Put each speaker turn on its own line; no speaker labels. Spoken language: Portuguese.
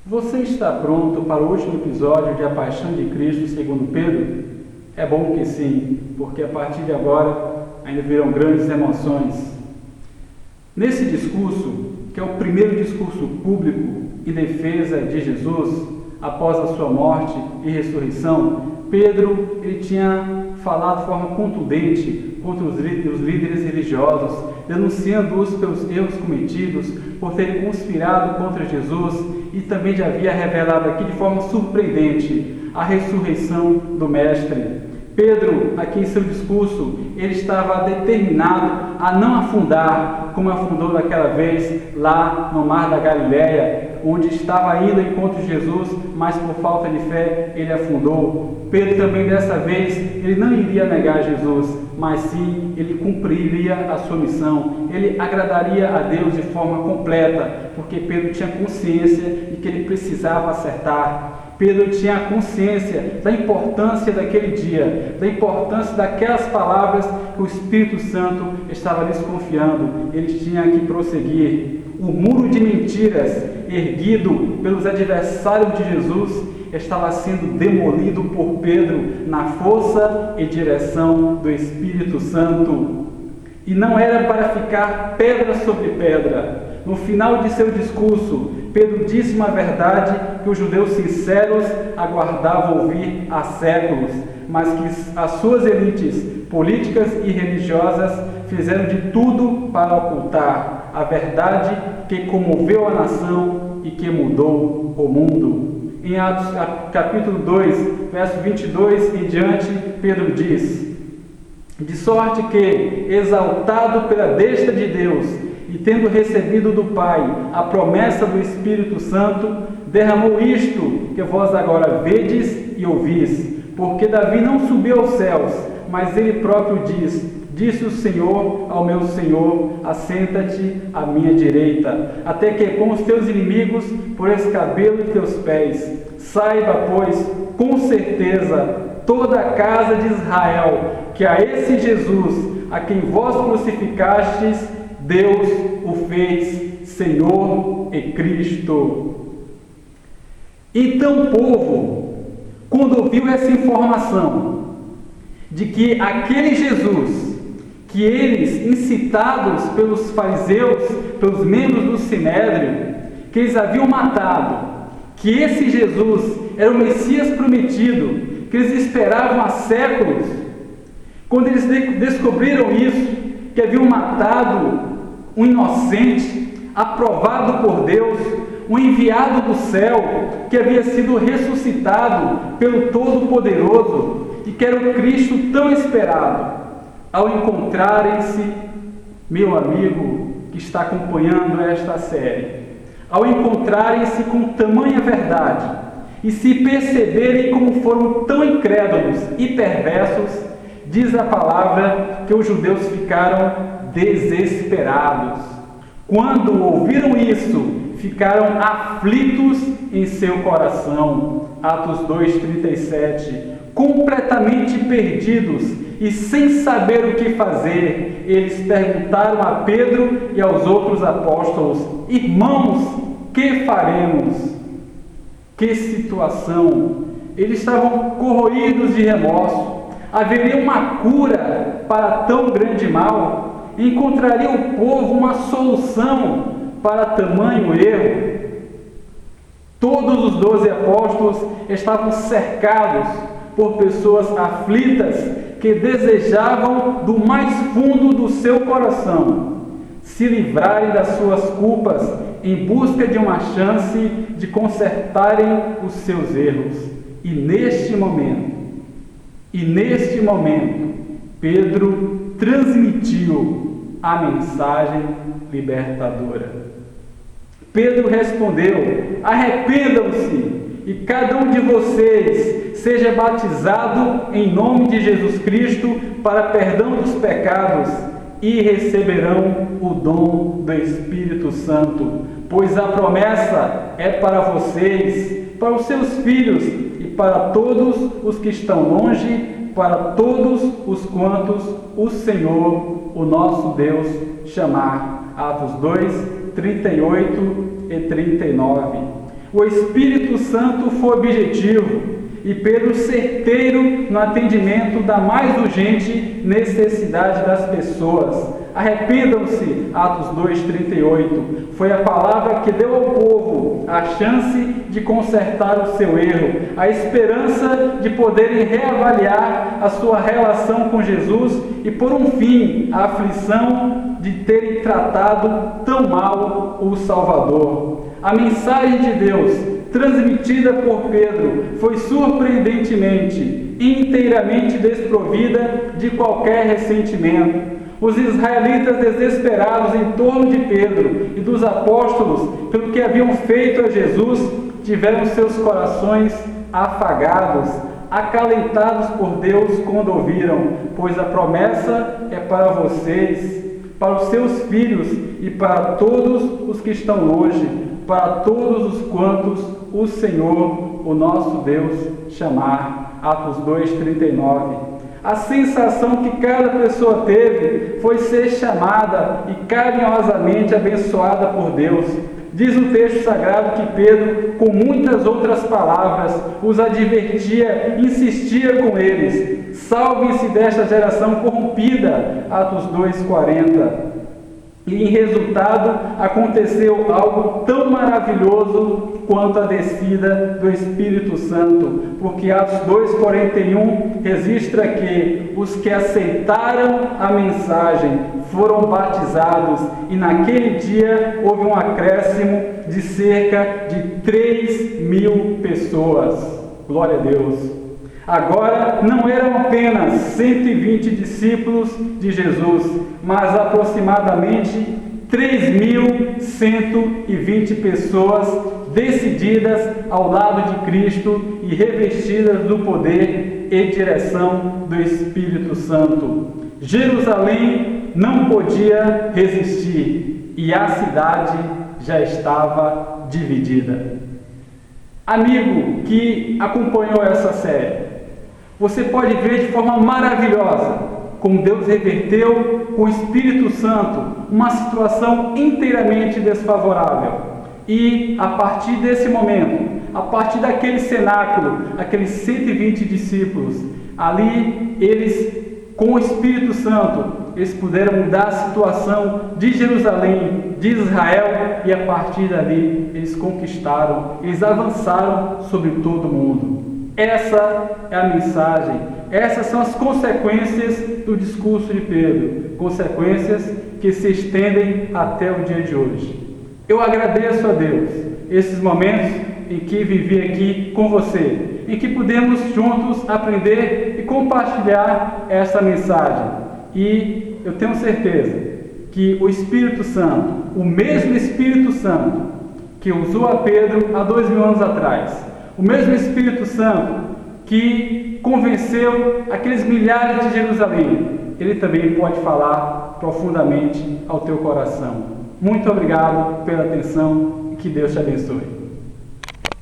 Você está pronto para o último episódio de A Paixão de Cristo segundo Pedro? É bom que sim, porque a partir de agora ainda virão grandes emoções. Nesse discurso, que é o primeiro discurso público em defesa de Jesus, após a sua morte e ressurreição, Pedro ele tinha falado de forma contundente contra os líderes religiosos, denunciando-os pelos erros cometidos por terem conspirado contra Jesus, e também já havia revelado aqui de forma surpreendente a ressurreição do Mestre. Pedro, aqui em seu discurso, ele estava determinado a não afundar, como afundou daquela vez lá no Mar da Galileia, onde estava indo ao encontro de Jesus, mas por falta de fé ele afundou. Pedro também dessa vez, ele não iria negar Jesus, mas sim ele cumpriria a sua missão. Ele agradaria a Deus de forma completa, porque Pedro tinha consciência de que ele precisava acertar. Pedro tinha consciência da importância daquele dia, da importância daquelas palavras que o Espírito Santo estava lhes confiando. Eles tinham que prosseguir. O muro de mentiras erguido pelos adversários de Jesus estava sendo demolido por Pedro na força e direção do Espírito Santo. E não era para ficar pedra sobre pedra. No final de seu discurso, Pedro disse uma verdade que os judeus sinceros aguardavam ouvir há séculos, mas que as suas elites políticas e religiosas fizeram de tudo para ocultar. A verdade que comoveu a nação e que mudou o mundo. Em Atos capítulo 2, verso 22 em diante, Pedro diz: de sorte que, exaltado pela destra de Deus, e tendo recebido do Pai a promessa do Espírito Santo, derramou isto que vós agora vedes e ouvis. Porque Davi não subiu aos céus, mas ele próprio diz: disse o Senhor ao meu Senhor, assenta-te à minha direita, até que com os teus inimigos por escabelo de teus pés. Saiba, pois, com certeza, toda a casa de Israel, que a esse Jesus, a quem vós crucificastes, Deus o fez Senhor e Cristo. Então o povo, quando ouviu essa informação de que aquele Jesus, que eles, incitados pelos fariseus, pelos membros do Sinédrio, que eles haviam matado, que esse Jesus era o Messias prometido, que eles esperavam há séculos, quando eles descobriram isso, que haviam matado um inocente, aprovado por Deus, um enviado do céu, que havia sido ressuscitado pelo Todo-Poderoso, e que era o Cristo tão esperado, ao encontrarem-se, meu amigo que está acompanhando esta série, ao encontrarem-se com tamanha verdade, e se perceberem como foram tão incrédulos e perversos, diz a palavra que os judeus ficaram desesperados. Quando ouviram isso, ficaram aflitos em seu coração. Atos 2:37. Completamente perdidos e sem saber o que fazer, eles perguntaram a Pedro e aos outros apóstolos: irmãos, que faremos? Que situação! Eles estavam corroídos de remorso. Haveria uma cura para tão grande mal? Encontraria o povo uma solução para tamanho erro? Todos os 12 apóstolos estavam cercados por pessoas aflitas que desejavam do mais fundo do seu coração se livrarem das suas culpas em busca de uma chance de consertarem os seus erros. E neste momento, Pedro transmitiu a mensagem libertadora. Pedro respondeu: arrependam-se e cada um de vocês seja batizado em nome de Jesus Cristo para perdão dos pecados e receberão o dom do Espírito Santo, pois a promessa é para vocês, para os seus filhos e para todos os que estão longe, para todos os quantos o Senhor, o nosso Deus, chamar. Atos 2, 38 e 39. O Espírito Santo foi objetivo e Pedro certeiro no atendimento da mais urgente necessidade das pessoas. Arrependam-se, Atos 2:38. Foi a palavra que deu ao povo a chance de consertar o seu erro, a esperança de poderem reavaliar a sua relação com Jesus e pôr um fim à aflição de terem tratado tão mal o Salvador. A mensagem de Deus, transmitida por Pedro, foi surpreendentemente, inteiramente desprovida de qualquer ressentimento. Os israelitas, desesperados em torno de Pedro e dos apóstolos pelo que haviam feito a Jesus, tiveram seus corações afagados, acalentados por Deus quando ouviram, pois a promessa é para vocês, para os seus filhos e para todos os que estão longe, para todos os quantos o Senhor, o nosso Deus, chamar. Atos 2:39. A sensação que cada pessoa teve foi ser chamada e carinhosamente abençoada por Deus. Diz o texto sagrado que Pedro, com muitas outras palavras, os advertia, insistia com eles: salvem-se desta geração corrompida. Atos 2:40. E em resultado aconteceu algo tão maravilhoso quanto a descida do Espírito Santo, porque Atos 2:41 registra que os que aceitaram a mensagem foram batizados e naquele dia houve um acréscimo de cerca de 3.000 pessoas. Glória a Deus! Agora não eram apenas 120 discípulos de Jesus, mas aproximadamente 3.120 pessoas decididas ao lado de Cristo e revestidas do poder e direção do Espírito Santo. Jerusalém não podia resistir e a cidade já estava dividida. Amigo que acompanhou essa série, você pode ver de forma maravilhosa como Deus reverteu com o Espírito Santo uma situação inteiramente desfavorável. E a partir desse momento, a partir daquele cenáculo, aqueles 120 discípulos, ali eles, com o Espírito Santo, eles puderam mudar a situação de Jerusalém, de Israel, e a partir dali eles conquistaram, eles avançaram sobre todo o mundo. Essa é a mensagem, essas são as consequências do discurso de Pedro, consequências que se estendem até o dia de hoje. Eu agradeço a Deus esses momentos em que vivi aqui com você, em que pudemos juntos aprender e compartilhar essa mensagem. E eu tenho certeza que o Espírito Santo, o mesmo Espírito Santo que usou a Pedro há 2000 anos atrás, o mesmo Espírito Santo que convenceu aqueles milhares de Jerusalém, ele também pode falar profundamente ao teu coração. Muito obrigado pela atenção e que Deus te abençoe.